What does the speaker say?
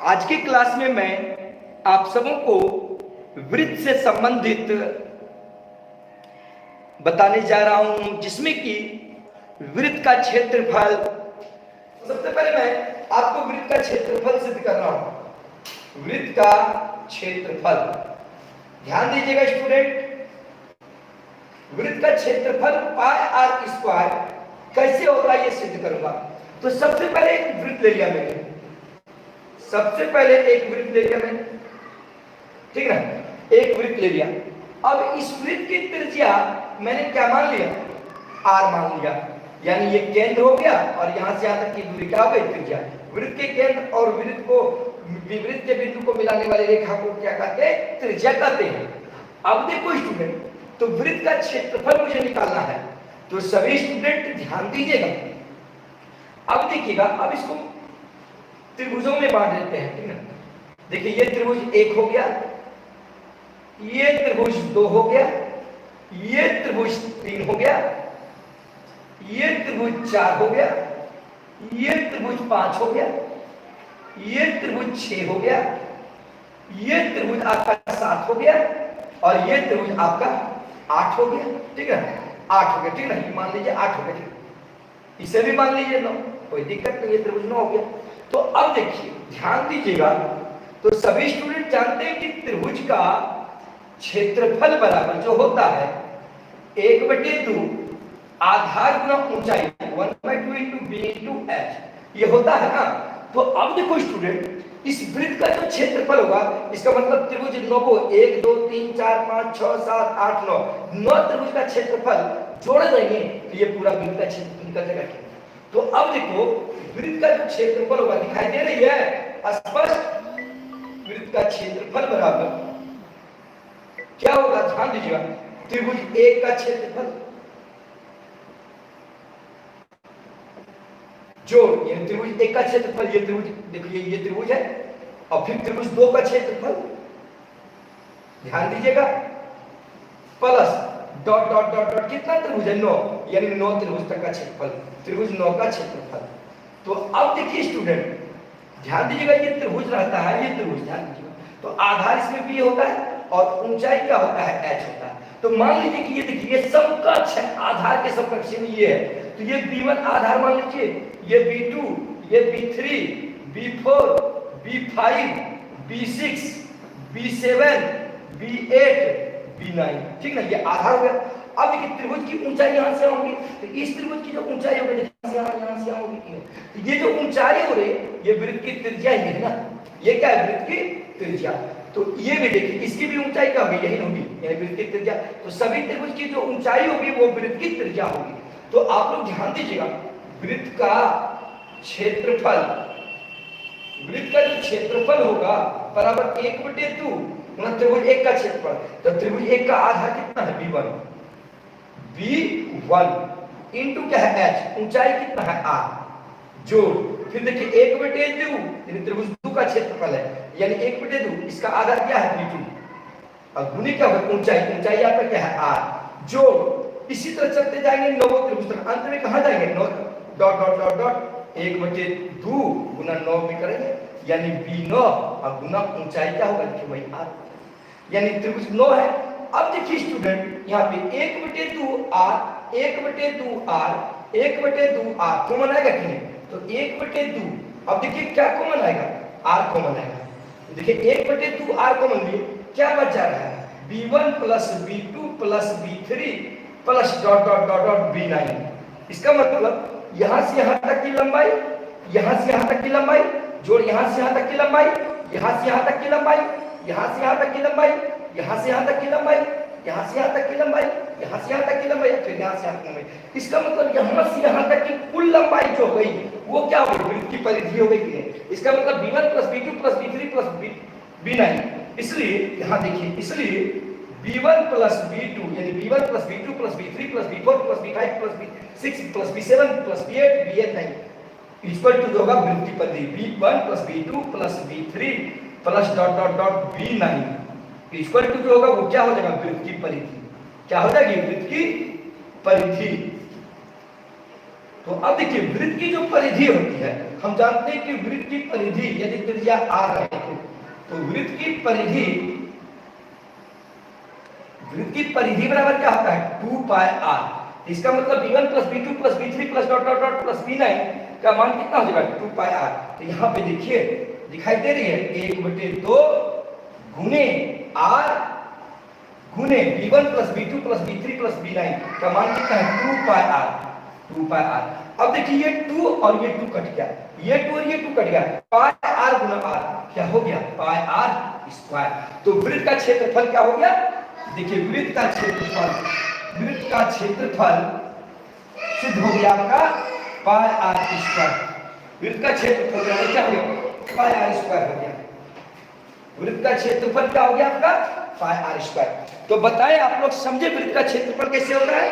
आज की क्लास में मैं आप सबों को वृत्त से संबंधित बताने जा रहा हूं, जिसमें कि वृत्त का क्षेत्रफल। सबसे पहले मैं आपको वृत्त का क्षेत्रफल सिद्ध कर रहा हूं। वृत्त का क्षेत्रफल, ध्यान दीजिएगा स्टूडेंट। वृत्त का क्षेत्रफल पाई आर स्क्वायर कैसे होगा ये सिद्ध करूंगा। तो सबसे पहले एक वृत्त ले लिया मैंने, सबसे पहले एक वृत्त ले लिया मैंने, ठीक है ना, एक वृत्त ले लिया। अब इस वृत्त की त्रिज्या मैंने क्या मान लिया, आर मान लिया, यानी ये केंद्र हो गया और यहां से यहां तक की दूरी क्या हो गई, त्रिज्या। वृत्त के केंद्र और वृत्त को विवृत्त के बिंदु को मिलाने वाली रेखा को क्या कहते हैं, त्रिज्या कहते हैं। अब देखो स्टूडेंट, तो वृत्त का क्षेत्रफल मुझे निकालना है, तो सभी स्टूडेंट ध्यान दीजिएगा। अब देखिएगा, अब इसको त्रिभुजों में बांट देते हैं, ठीक है। देखिए ये त्रिभुज एक हो गया, ये त्रिभुज दो हो गया, ये त्रिभुज तीन हो गया, ये त्रिभुज चार हो गया, ये त्रिभुज पांच हो गया, ये त्रिभुज छह हो गया, ये त्रिभुज आपका सात हो गया और ये त्रिभुज आपका आठ हो गया, ठीक है, आठ हो गया, ठीक है। ये मान लीजिए आठ हो गया, इसे भी मान लीजिए नौ, कोई दिक्कत नहीं, ये त्रिभुज नौ हो गया। तो अब देखिए ध्यान दीजिएगा, तो सभी स्टूडेंट जानते हैं कि त्रिभुज का क्षेत्रफल बराबर जो होता है 1/2 आधार गुना ऊंचाई 1/2 × b × h, ये होता है ना। तो अब देखो स्टूडेंट, इस वृत्त का जो क्षेत्रफल होगा, इसका मतलब त्रिभुज नौ को 1 2 3 4 5 6 7 8 9 नौ त्रिभुज का क्षेत्रफल जोड़ देंगे तो ये पूरा वृत्त का क्षेत्रफल निकल जाएगा। तो अब देखो वृत्त का जो क्षेत्रफल होगा, दिखाई दे रही है स्पष्ट, वृत्त का क्षेत्रफल बराबर क्या होगा, ध्यान दीजिएगा, त्रिभुज एक का क्षेत्रफल जोड़, ये त्रिभुज एक का क्षेत्रफल, ये त्रिभुज देखिए ये त्रिभुज है, और फिर त्रिभुज दो का क्षेत्रफल, ध्यान दीजिएगा, plus dot dot dot dot कितना त्रिभुज है, 9, यानी 9 त्रिभुज तक का क्षेत्रफल, त्रिभुज 9 का क्षेत्रफल। तो अब देखिए स्टूडेंट ध्यान दीजिएगा, ये त्रिभुज रहता है, ये त्रिभुज ध्यान दीजिएगा, तो आधार इसमें b होता है और ऊंचाई क्या होता है, h होता है। तो मान लीजिए कि ये देखिए ये समकक्ष है, आधार के समकक्ष में ये है, तो ये b1 आधार मान लीजिए, ये b2, ये b3, b4, b5, b6, b7, b8, b9, ठीक ना, ये आधार हो गया। अब देखिए त्रिभुज की ऊंचाई यहां से होगी, तो इस त्रिभुज की जो ऊंचाई होगी यहां से होगी, तो ये जो ऊंचाई हो रही ये वृत्त की त्रिज्या ही है ना, ये क्या है, वृत्त की त्रिज्या। तो ये भी देखिए इसकी भी ऊंचाई क्या होगी, यही होगी, यानी वृत्त की त्रिज्या। तो सभी त्रिभुज की जो ऊंचाई होगी वो वृत्त की त्रिज्या होगी। तो आप लोग ध्यान दीजिएगा, वृत्त का क्षेत्रफल, वृत्त का जो क्षेत्रफल होगा बराबर 1/2 त्रिभुज एक का क्षेत्रफल। तो त्रिभुज एक का आधार कितना है, b1 इंटू क्या है, h, ऊंचाई कितना है, r, जोड़, फिर देखिए 1/2 यानी त्रिभुज 2 का क्षेत्रफल है, यानी 1/2, इसका आधार क्या है, b2, और गुनी क्या होगा, ऊंचाई, ऊंचाई आपका क्या है, r, जोड़। इसी तरह चलते जाएंगे नौ त्रिभुज तक, अंत में कहां जाएंगे, नौ डॉट डॉट डॉट डॉट 1/2 गुना 9 में करेंगे, यानी b9 और गुना ऊंचाई क्या होगा, देखिए वही r, यानी त्रिभुज 9 है। अब देखिए स्टूडेंट यहाँ पे 1/2 r 1/2 r 1/2 r कॉमन आएगा कि नहीं, तो 1/2, अब देखिए क्या कॉमन आएगा, r कॉमन आएगा। देखिए 1/2 r कॉमन लिए क्या बच जा रहा है, b1 plus b2 plus b3 plus dot dot dot dot b9। इसका मतलब यहां से यहां तक की लंबाई, यहां से यहां तक की लंबाई, जोड़ यहां से यहां तक की लंबाई, यहां से यहां तक की लंबाई, यहां से यहां तक की लंबाई, यहां से यहां तक की लंबाई, यहां से यहां तक की लंबाई, यहां से यहां तक की लंबाई, फिर यहां से यहां तक लंबाई। इसका मतलब यहां से यहां तक की कुल लंबाई जो हो गई वो क्या हो गई, वृत्त की परिधि हो गई कि नहीं। इसका मतलब b1 plus b2 plus b3 plus b9, इसलिए यहां देखिए, इसलिए b1 प्लस b2 यानी b1 plus b2 plus b3 plus b4 plus b5 plus b6 plus b7 plus b8 b9 equal to होगा वृत्त की परिधि b1 plus b2 plus b3 plus dot dot dot b9 equal to जो होगा वो क्या हो जाएगा, वृत्त की परिधि, क्या हो जाएगी, वृत्त की परिधि। तो अब देखिए वृत्त की जो परिधि होती है हम जानते हैं कि वृत्त की परिधि यदि त्रिज्या r है तो वृत्त की परिधि बराबर क्या होता है 2 पाई r। इसका मतलब b1 plus b2 plus b3 plus dot dot dot plus b9 का मान कितना हो जाएगा 2 पाई r। तो यहाँ पे देखिए दिखाई दे रही है 1/2 गुने r गुने b1 plus b2 plus b3 plus b9 का मान कितना है 2 पाई r। अब देखिए ये 2 और ये 2 कट गया, ये 2 और ये 2 कट गया, पाई r गुना r क्या हो गया पाई r स्क्वायर। तो वृत्त का क्षेत्रफल क्या हो गया, देखिए वृत्त का क्षेत्रफल सिद्ध हो गया आपका पाई r स्क्वायर। वृत्त का क्षेत्रफल क्या हो गया पाई r स्क्वायर हो गया। वृत्त का क्षेत्रफल क्या हो गया आपका पाई r स्क्वायर। तो बताएं आप लोग समझे वृत्त का क्षेत्रफल कैसे होता है।